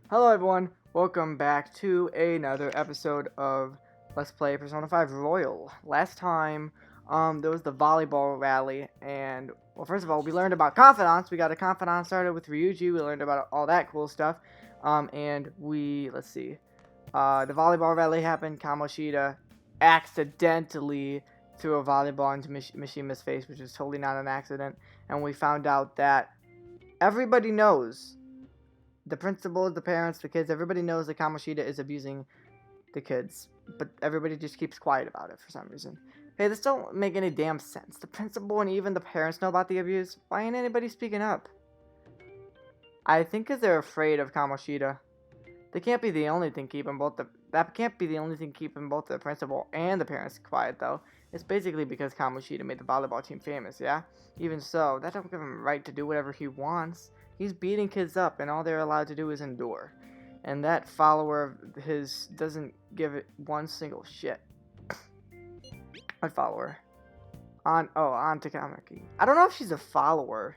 Hello everyone, welcome back to another episode of Let's Play Persona 5 Royal. Last time, there was the volleyball rally, and, well, first of all, we learned about confidants. We got a confidant started with Ryuji, we learned about all that cool stuff, and let's see, the volleyball rally happened. Kamoshida accidentally threw a volleyball into Mishima's face, which was totally not an accident, and we found out that everybody knows. The principal, the parents, the kids, everybody knows that Kamoshida is abusing the kids, but everybody just keeps quiet about it for some reason. Hey, this don't make any damn sense. The principal and even the parents know about the abuse. Why ain't anybody speaking up? I think because they're afraid of Kamoshida. They can't be the only thing keeping that can't be the only thing keeping both the principal and the parents quiet though. It's basically because Kamoshida made the volleyball team famous, yeah? Even so, that don't give him a right to do whatever he wants. He's beating kids up, and all they're allowed to do is endure. And that follower of his doesn't give it one single shit. What follower? On Takamaki. I don't know if she's a follower.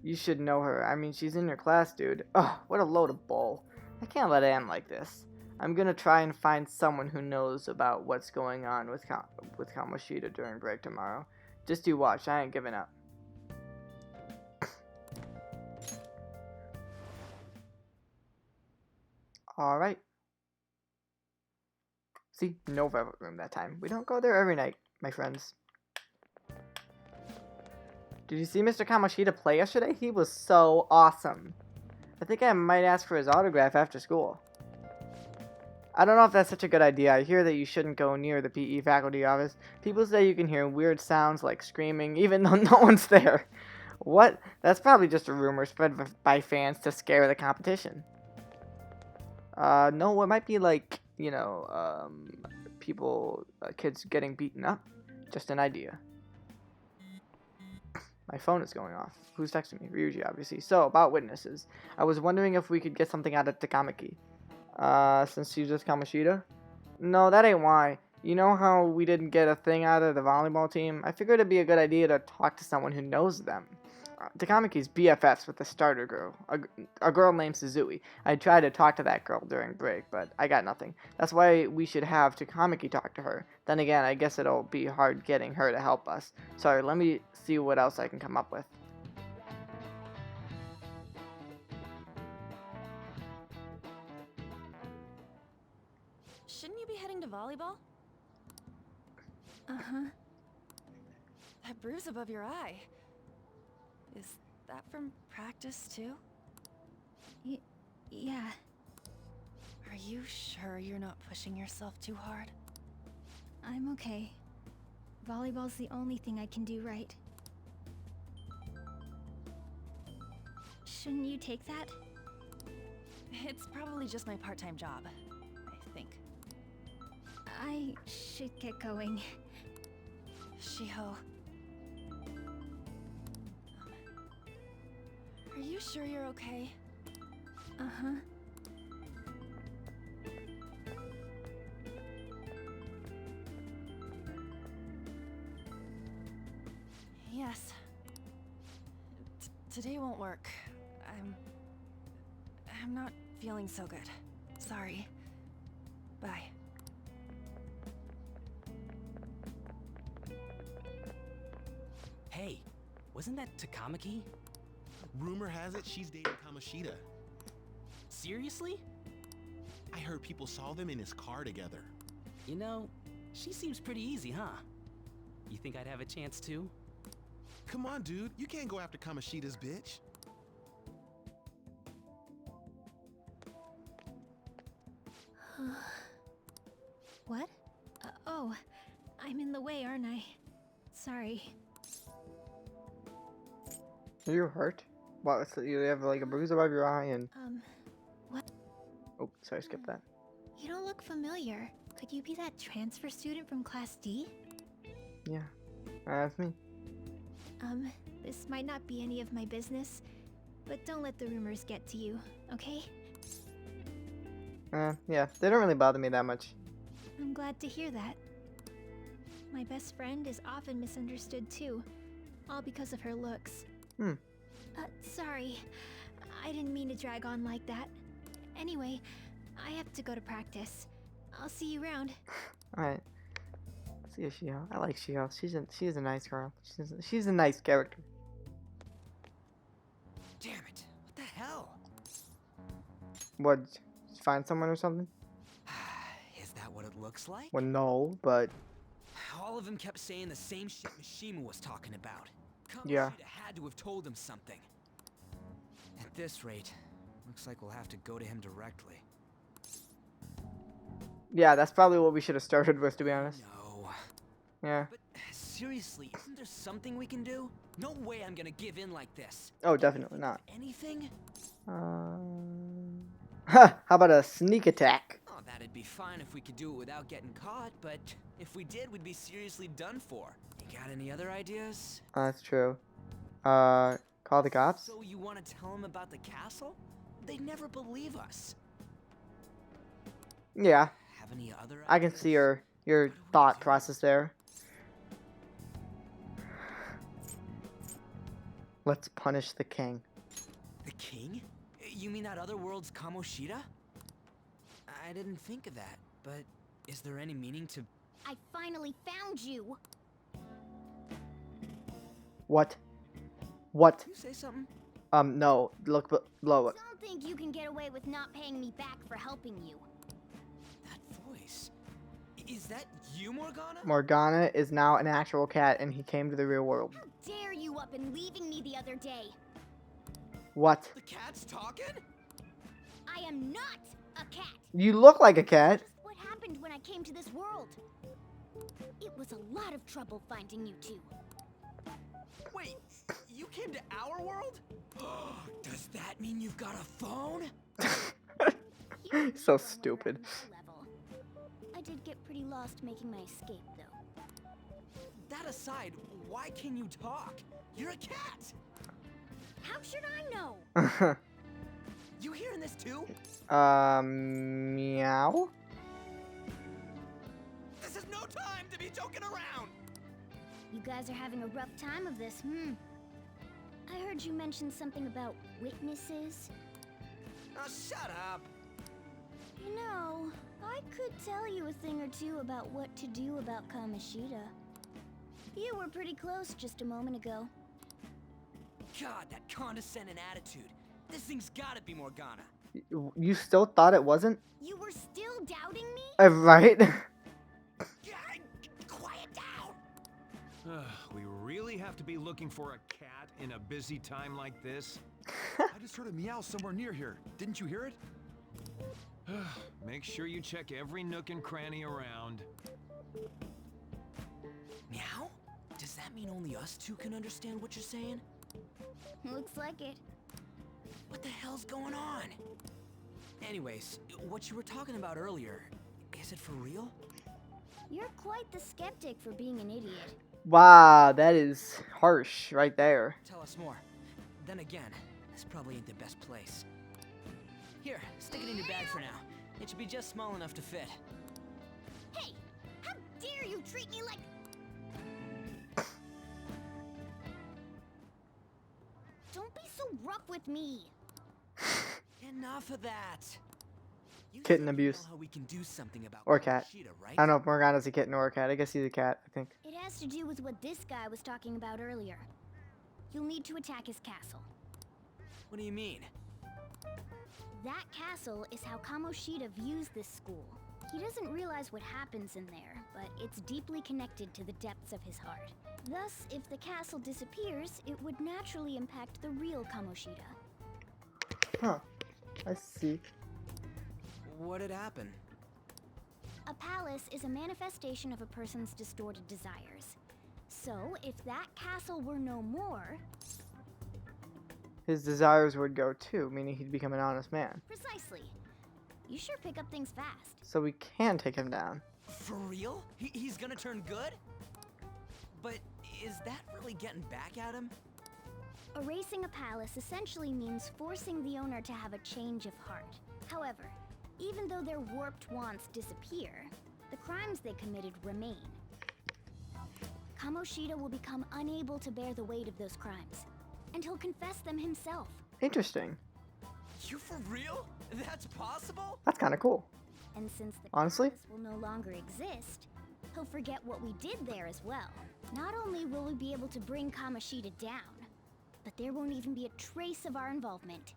You should know her. I mean, she's in your class, dude. Ugh, what a load of bull. I can't let it end like this. I'm gonna try and find someone who knows about what's going on with Kamoshida during break tomorrow. Just you watch. I ain't giving up. Alright. See, no velvet room that time. We don't go there every night, my friends. Did you see Mr. Kamoshida play yesterday? He was so awesome. I think I might ask for his autograph after school. I don't know if that's such a good idea. I hear that you shouldn't go near the PE faculty office. People say you can hear weird sounds like screaming even though no one's there. What? That's probably just a rumor spread by fans to scare the competition. No, it might be like, kids getting beaten up. Just an idea. My phone is going off. Who's texting me? Ryuji, obviously. So, about witnesses. I was wondering if we could get something out of Takamaki. Since she's just Kamoshida? No, that ain't why. You know how we didn't get a thing out of the volleyball team? I figured it'd be a good idea to talk to someone who knows them. Takamiki's BFFs with the starter girl, a girl named Suzui. I tried to talk to that girl during break, but I got nothing. That's why we should have Takamaki talk to her. Then again, I guess it'll be hard getting her to help us. Sorry, let me see what else I can come up with. Shouldn't you be heading to volleyball? Uh-huh. That bruise above your eye. Is that from practice too? Yeah. Are you sure you're not pushing yourself too hard? I'm okay. Volleyball's the only thing I can do right. Shouldn't you take that? It's probably just my part-time job, I think. I should get going. Shiho. Are you sure you're okay? Uh-huh. Yes. Today won't work. I'm not feeling so good. Sorry. Bye. Hey, wasn't that Takamaki? Rumor has it she's dating Kamoshida. Seriously? I heard people saw them in his car together. You know, she seems pretty easy, huh? You think I'd have a chance too? Come on, dude. You can't go after Kamoshida's bitch. What? Oh, I'm in the way, aren't I? Sorry. Are you hurt? What? So you have like a bruise above your eye and... What? Oh, sorry, skip that. You don't look familiar. Could you be that transfer student from Class D? Yeah, that's me. This might not be any of my business, but don't let the rumors get to you, okay? Yeah, they don't really bother me that much. I'm glad to hear that. My best friend is often misunderstood too, all because of her looks. Hmm. Sorry. I didn't mean to drag on like that. Anyway, I have to go to practice. I'll see you around. Alright. See you, Shiho. I like Shiho. She's a nice girl. She's a nice character. Damn it! What the hell? What? Find someone or something? Is that what it looks like? Well, no, but All of them kept saying the same shit Mishima was talking about. Yeah. Kamoshida had to have told him something. At this rate, looks like we'll have to go to him directly. yeah, that's probably what we should have started with, to be honest. No. Yeah. But seriously, isn't there something we can do? No way I'm gonna give in like this. Oh, definitely not. Anything? How about a sneak attack? Oh, that'd be fine if we could do it without getting caught, but if we did, we'd be seriously done for. You got any other ideas? That's true. Call the cops? So you want to tell them about the castle? They'd never believe us. Yeah, Have any other I can ideas? see your thought process there. Let's punish the king. The king? You mean that other world's Kamoshida? I didn't think of that, but is there any meaning to... I finally found you. What? What? Did you say something? No. Look below it. Don't think you can get away with not paying me back for helping you. That voice. Is that you, Morgana? Morgana is now an actual cat, and he came to the real world. How dare you up and leaving me the other day? What? The cat's talking? I am not a cat. You look like a cat. Just what happened when I came to this world. It was a lot of trouble finding you two. Wait, you came to our world? Does that mean you've got a phone? You and me So were more stupid. on my level. I did get pretty lost making my escape, though. That aside, why can you talk? You're a cat! How should I know? You hearing this too? Meow? This is no time to be joking around! You guys are having a rough time of this, I heard you mention something about witnesses. Oh, shut up! You know, I could tell you a thing or two about what to do about Kamoshida. You were pretty close just a moment ago. God, that condescending attitude. This thing's gotta be Morgana. You still thought it wasn't? You were still doubting me? Right? Yeah, quiet down! We really have to be looking for a cat in a busy time like this? I just heard a meow somewhere near here. Didn't you hear it? Make sure you check every nook and cranny around. Meow? Does that mean only us two can understand what you're saying? Looks like it. What the hell's going on? Anyways, what you were talking about earlier, is it for real? You're quite the skeptic for being an idiot. Wow, that is harsh right there. Tell us more. Then again, this probably ain't the best place. Here, stick it in your bag for now. It should be just small enough to fit. Hey, how dare you treat me like... Don't be so rough with me. Enough of that. You Kitten think abuse. You know how we can do something about Or cat. Kamoshida, right? I don't know if Morgana's a kitten or a cat. I guess he's a cat, I think. It has to do with what this guy was talking about earlier. You'll need to attack his castle. What do you mean? That castle is how Kamoshida views this school. He doesn't realize what happens in there, but it's deeply connected to the depths of his heart. Thus, if the castle disappears, it would naturally impact the real Kamoshida. Huh. I see. What had happened? A palace is a manifestation of a person's distorted desires. So, if that castle were no more... His desires would go too, meaning he'd become an honest man. Precisely. You sure pick up things fast. So we can take him down. For real? He's gonna turn good? But is that really getting back at him? Erasing a palace essentially means forcing the owner to have a change of heart. However, even though their warped wants disappear, the crimes they committed remain. Kamoshida will become unable to bear the weight of those crimes, and he'll confess them himself. Interesting. You for real? That's possible? That's kind of cool. And since the Honestly? palace will no longer exist, he'll forget what we did there as well. Not only will we be able to bring Kamoshida down, but there won't even be a trace of our involvement.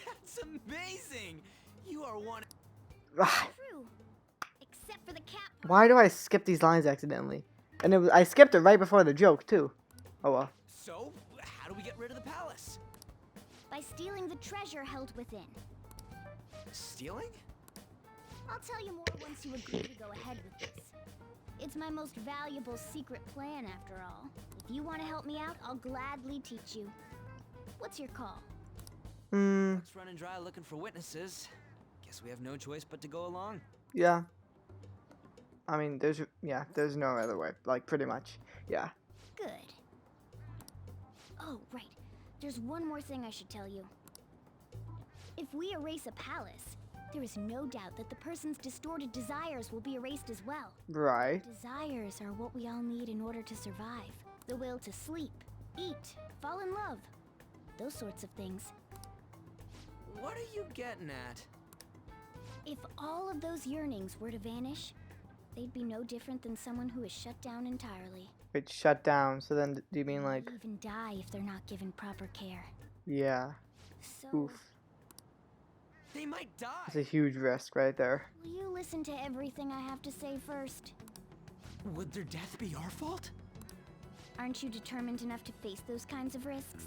That's amazing! You are one. True. Except for the cat part. Why do I skip these lines accidentally? And I skipped it right before the joke, too. Oh well. So, how do we get rid of the palace? By stealing the treasure held within. Stealing? I'll tell you more once you agree to go ahead with this. It's my most valuable secret plan, after all. If you want to help me out, I'll gladly teach you. What's your call? It's running dry looking for witnesses. Guess we have no choice but to go along. Yeah. I mean, there's no other way. Like, pretty much. Yeah. Good. Oh, right. There's one more thing I should tell you. If we erase a palace, there is no doubt that the person's distorted desires will be erased as well. Right. Desires are what we all need in order to survive. The will to sleep, eat, fall in love. Those sorts of things. What are you getting at? If all of those yearnings were to vanish, they'd be no different than someone who is shut down entirely. It's shut down. So then, do you mean They like? even die if they're not given proper care. Yeah. So, Oof. They might die. It's a huge risk right there. will you listen to everything I have to say first? Would their death be our fault? Aren't you determined enough to face those kinds of risks?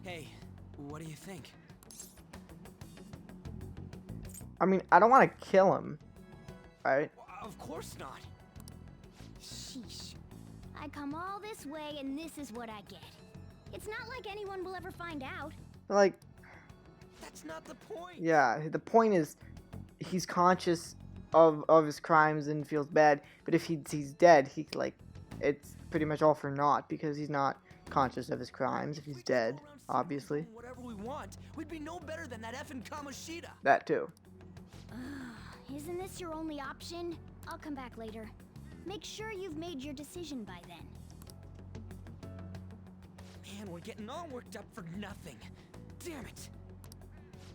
Hey, what do you think? I mean, I don't want to kill him. Right? Of course not. Sheesh. I come all this way and this is what I get. It's not like anyone will ever find out. Like, That's not the point. yeah. The point is, he's conscious of his crimes and feels bad. But if he's dead, it's pretty much all for naught because he's not conscious of his crimes. If he's dead, obviously. Whatever we want, we'd be no better than that effing Kamoshida. That too. Isn't this your only option? I'll come back later. Make sure you've made your decision by then. Man, we're getting all worked up for nothing. Damn it.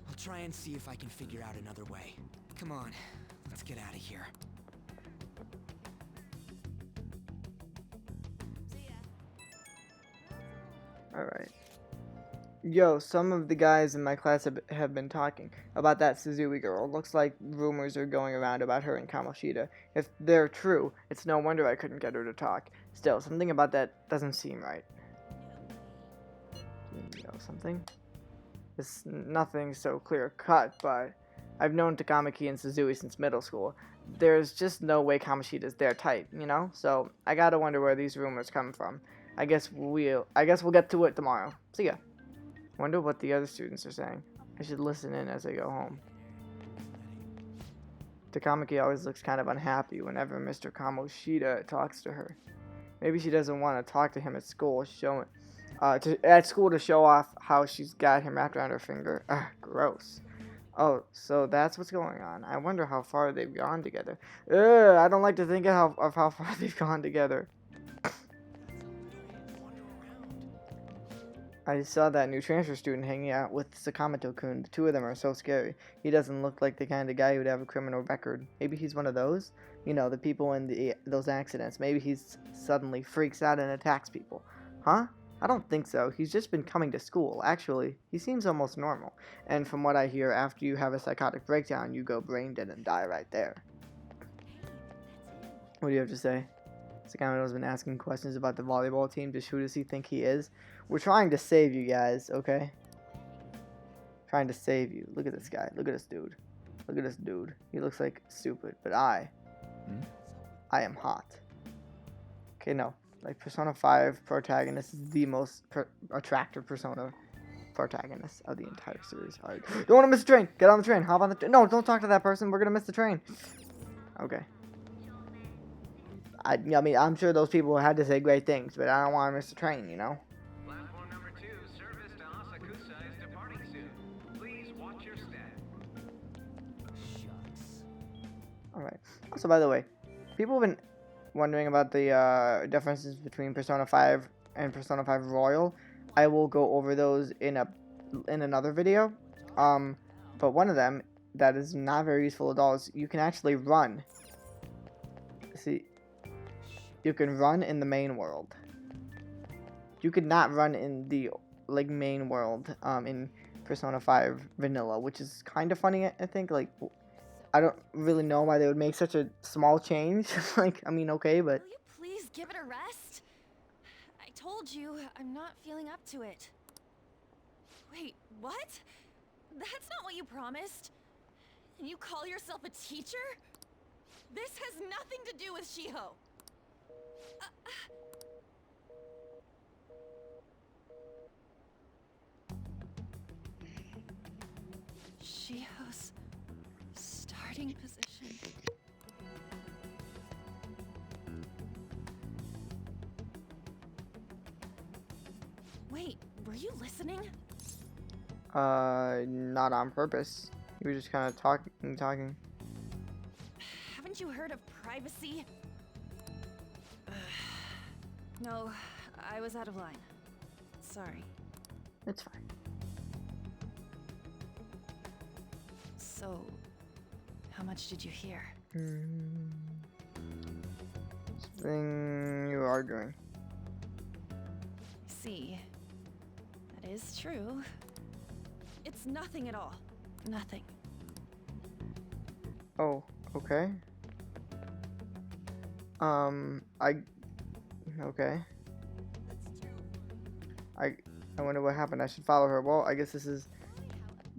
I'll try and see if I can figure out another way. Come on, let's get out of here. Alright. Yo, some of the guys in my class have been talking about that Suzui girl. Looks like rumors are going around about her and Kamoshida. If they're true, it's no wonder I couldn't get her to talk. Still, something about that doesn't seem right. You know something? It's nothing so clear-cut, but I've known Takamaki and Suzui since middle school. There's just no way Kamoshida's their type, you know? So, I gotta wonder where these rumors come from. I guess we'll get to it tomorrow. See ya. Wonder what the other students are saying. I should listen in as I go home. Takamaki always looks kind of unhappy whenever Mr. Kamoshida talks to her. Maybe she doesn't want to talk to him at school, to show off how she's got him wrapped around her finger. Ugh, gross. Oh, so that's what's going on. I wonder how far they've gone together. Ugh, I don't like to think of how far they've gone together. I saw that new transfer student hanging out with Sakamoto-kun. The two of them are so scary. He doesn't look like the kind of guy who'd have a criminal record. Maybe he's one of those? You know, the people in those accidents. Maybe he suddenly freaks out and attacks people. Huh? I don't think so. He's just been coming to school. Actually, he seems almost normal. And from what I hear, after you have a psychotic breakdown, you go brain dead and die right there. What do you have to say? Sakamoto's been asking questions about the volleyball team. Just who does he think he is? We're trying to save you guys, okay? Trying to save you. Look at this guy. Look at this dude. Look at this dude. He looks like stupid, but I am hot. Okay, no. Like, Persona 5 protagonist is the most attractive Persona protagonist of the entire series. Alright. Don't want to miss the train. Get on the train. Hop on the train. No, don't talk to that person. We're going to miss the train. Okay. I mean, I'm sure those people had to say great things, but I don't want to miss the train, you know? Platform number 2, service to Asakusa is departing soon. Please watch your step. Shucks. Alright. Also, by the way, people have been wondering about the differences between Persona 5 and Persona 5 Royal. I will go over those in a in another video. But one of them that is not very useful at all is you can actually run. See, you can run in the main world. You could not run in the like main world in Persona 5 Vanilla, which is kind of funny. I think like I don't really know why they would make such a small change. Like I mean, okay, but Will you please give it a rest? I told you I'm not feeling up to it. Wait, what? That's not what you promised. And you call yourself a teacher? This has nothing to do with Shiho. Shiho's starting position. Wait, were you listening? not on purpose. You were just kind of talking. Haven't you heard of privacy? No, I was out of line. Sorry. It's fine. So, how much did you hear? Something you were arguing. See, that is true. It's nothing at all. Nothing. Oh, okay. Okay. I wonder what happened. I should follow her. Well, I guess this is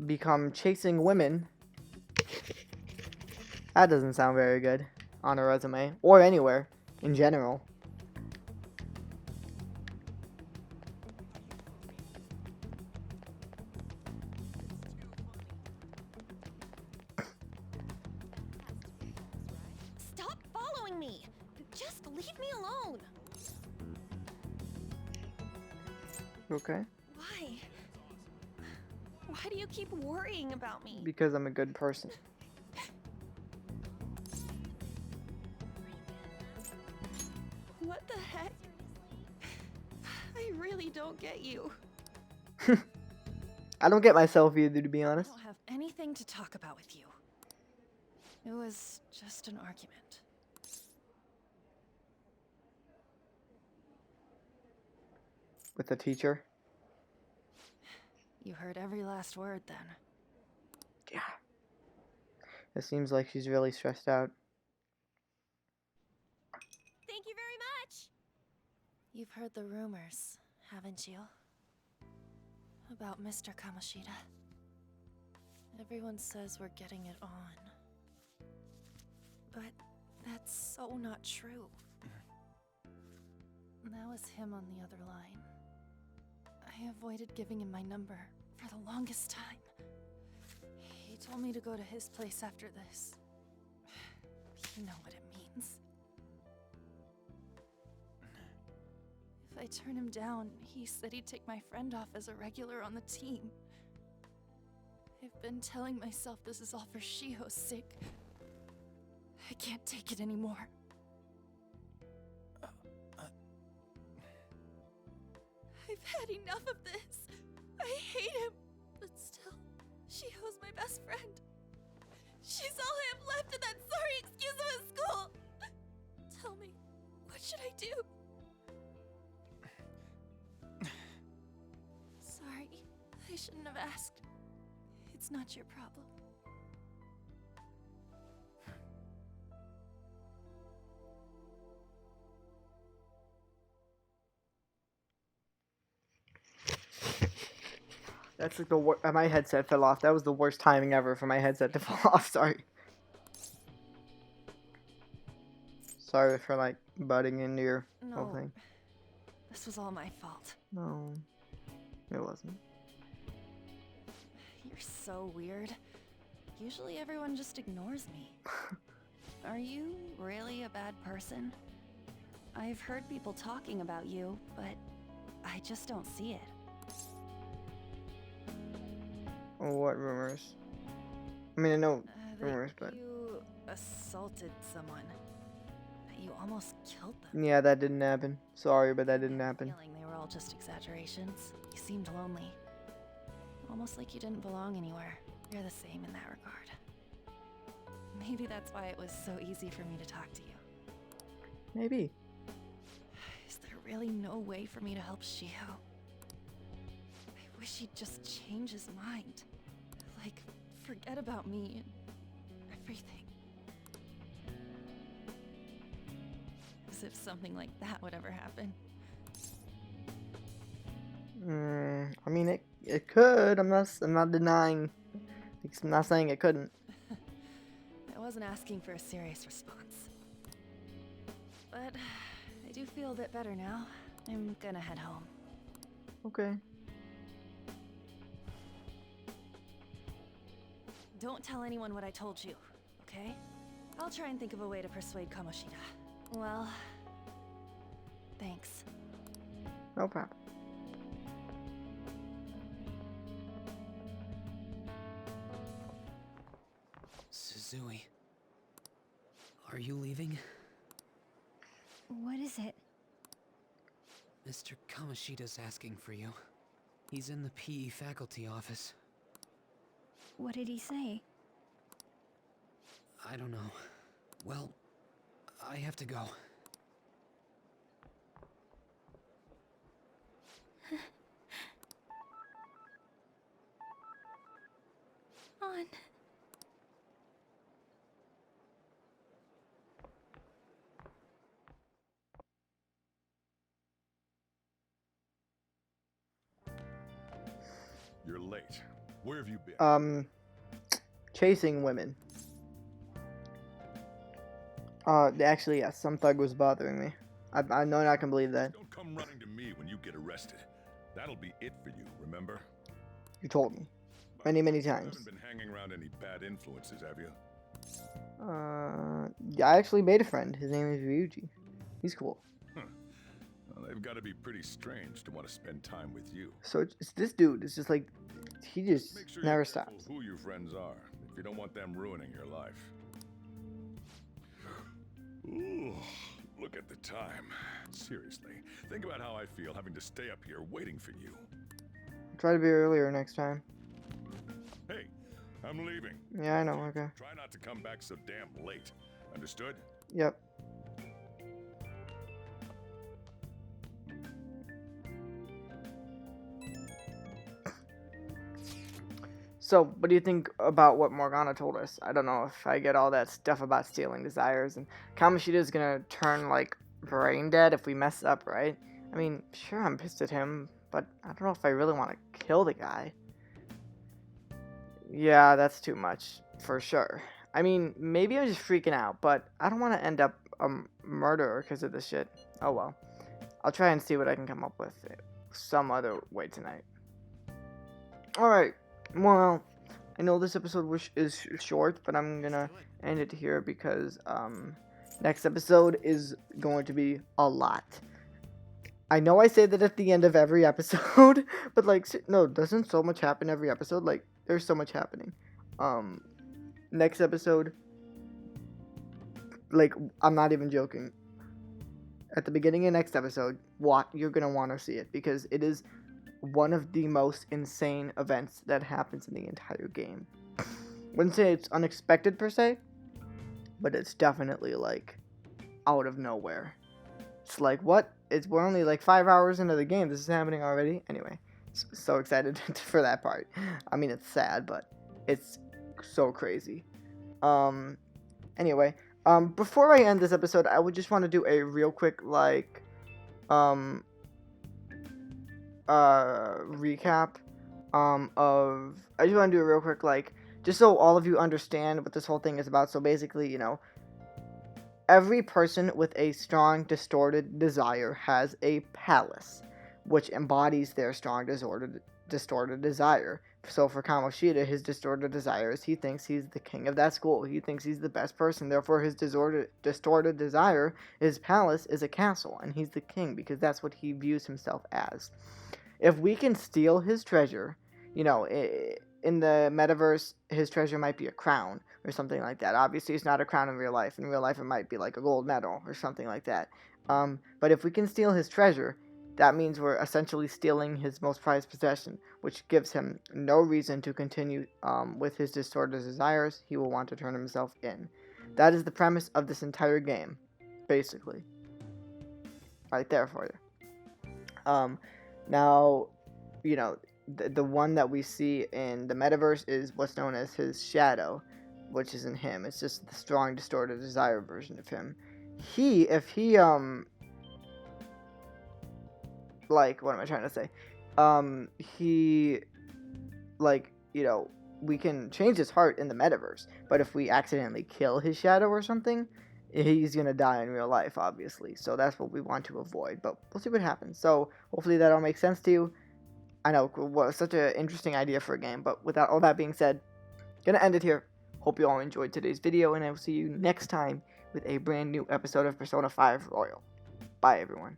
become chasing women. That doesn't sound very good on a resume or anywhere in general. Stop following me! Just leave me alone! Okay. Why? Why do you keep worrying about me? Because I'm a good person. What the heck? I really don't get you. I don't get myself either, to be I honest. don't have anything to talk about with you. It was just an argument. With the teacher. You heard every last word then. Yeah. It seems like she's really stressed out. Thank you very much! You've heard the rumors, haven't you? About Mr. Kamoshida. Everyone says we're getting it on. But that's so not true. That was him on the other line. I avoided giving him my number for the longest time. He told me to go to his place after this. You know what it means. If I turn him down, he said he'd take my friend off as a regular on the team. I've been telling myself this is all for Shiho's sake. I can't take it anymore. I've had enough of this. I hate him. But still, Shiho's my best friend. She's all I have left in that sorry excuse of a school. Tell me, what should I do? Sorry, I shouldn't have asked. It's not your problem. That's like the worst. My headset fell off. That was the worst timing ever for my headset to fall off. Sorry. Sorry for like butting into your whole No, thing. this was all my fault. No, it wasn't. You're so weird. Usually everyone just ignores me. Are you really a bad person? I've heard people talking about you, but I just don't see it. What rumors? I mean, I know That rumors, but you assaulted someone. That you almost killed them. yeah, that didn't happen. Sorry, but that didn't I have a happen. feeling they were all just exaggerations. You seemed lonely. almost like you didn't belong anywhere. You're the same in that regard. Maybe that's why it was so easy for me to talk to you. Maybe. Is there really no way for me to help Shiho? I wish he'd just change his mind. Like, forget about me and everything. As if something like that would ever happen. I mean, it could. I'm not denying. I'm not saying it couldn't. I wasn't asking for a serious response. But I do feel a bit better now. I'm gonna head home. Okay. Don't tell anyone what I told you, okay? I'll try and think of a way to persuade Kamoshida. Well, thanks. No problem. Suzui, are you leaving? What is it? Mr. Kamoshida's asking for you. He's in the PE faculty office. What did he say? I don't know. Well, I have to go. On. You're late. Where have you been? Chasing women. Actually, yes, some thug was bothering me. I know I can believe that. Don't come running to me when you get arrested. That'll be it for you, remember? You told me. Many You times. haven't been hanging around any bad influences, have you? Yeah, I actually made a friend. His name is Ryuji. He's cool. Well, they've got to be pretty strange to want to spend time with you. So it's this dude. It's just like, he just Make sure never you're careful stops. who your friends are, if you don't want them ruining your life. Ooh, look at the time. Seriously, think about how I feel having to stay up here waiting for you. Try to be earlier next time. Hey, I'm leaving. Yeah, I know. Okay. Try not to come back so damn late. Understood? Yep. So, what do you think about what Morgana told us? I don't know if I get all that stuff about stealing desires, and Kamoshida is gonna turn, like, brain dead if we mess up, right? I mean, sure, I'm pissed at him, but I don't know if I really want to kill the guy. Yeah, that's too much, for sure. I mean, maybe I'm just freaking out, but I don't want to end up a murderer because of this shit. Oh well. I'll try and see what I can come up with some other way tonight. Alright. Well, I know this episode is short, but I'm gonna end it here because next episode is going to be a lot. I know I say that at the end of every episode, but like, no, doesn't so much happen every episode? Like, there's so much happening. Next episode, like, I'm not even joking. At the beginning of next episode, you're gonna want to see it because it is one of the most insane events that happens in the entire game. Wouldn't say it's unexpected per se, but it's definitely like out of nowhere. It's like, what? We're only like 5 hours into the game. This is happening already. Anyway, so excited for that part. I mean, it's sad, but it's so crazy. Anyway, before I end this episode, I would just want to do a real quick like recap of I just want to do a real quick like just so all of you understand what this whole thing is about. So basically, you know, every person with a strong distorted desire has a palace which embodies their strong distorted desire. So for Kamoshida, his distorted desire is he thinks he's the king of that school. He thinks he's the best person. Therefore, his distorted desire, his palace, is a castle, and he's the king because that's what he views himself as. If we can steal his treasure, you know, in the metaverse, his treasure might be a crown or something like that. Obviously, it's not a crown in real life. In real life, it might be like a gold medal or something like that. But if we can steal his treasure, that means we're essentially stealing his most prized possession, which gives him no reason to continue with his distorted desires. He will want to turn himself in. That is the premise of this entire game, basically. Right there for you. Now, you know, the one that we see in the metaverse is what's known as his shadow, which isn't him. It's just the strong, distorted desire version of him. If he, like, what am I trying to say? He, like, you know, we can change his heart in the metaverse, but if we accidentally kill his shadow or something, he's gonna die in real life, obviously. So that's what we want to avoid, but we'll see what happens. So hopefully that all makes sense to you. I know, well, such an interesting idea for a game, but without all that being said, gonna end it here. Hope you all enjoyed today's video, and I will see you next time with a brand new episode of Persona 5 Royal. Bye, everyone.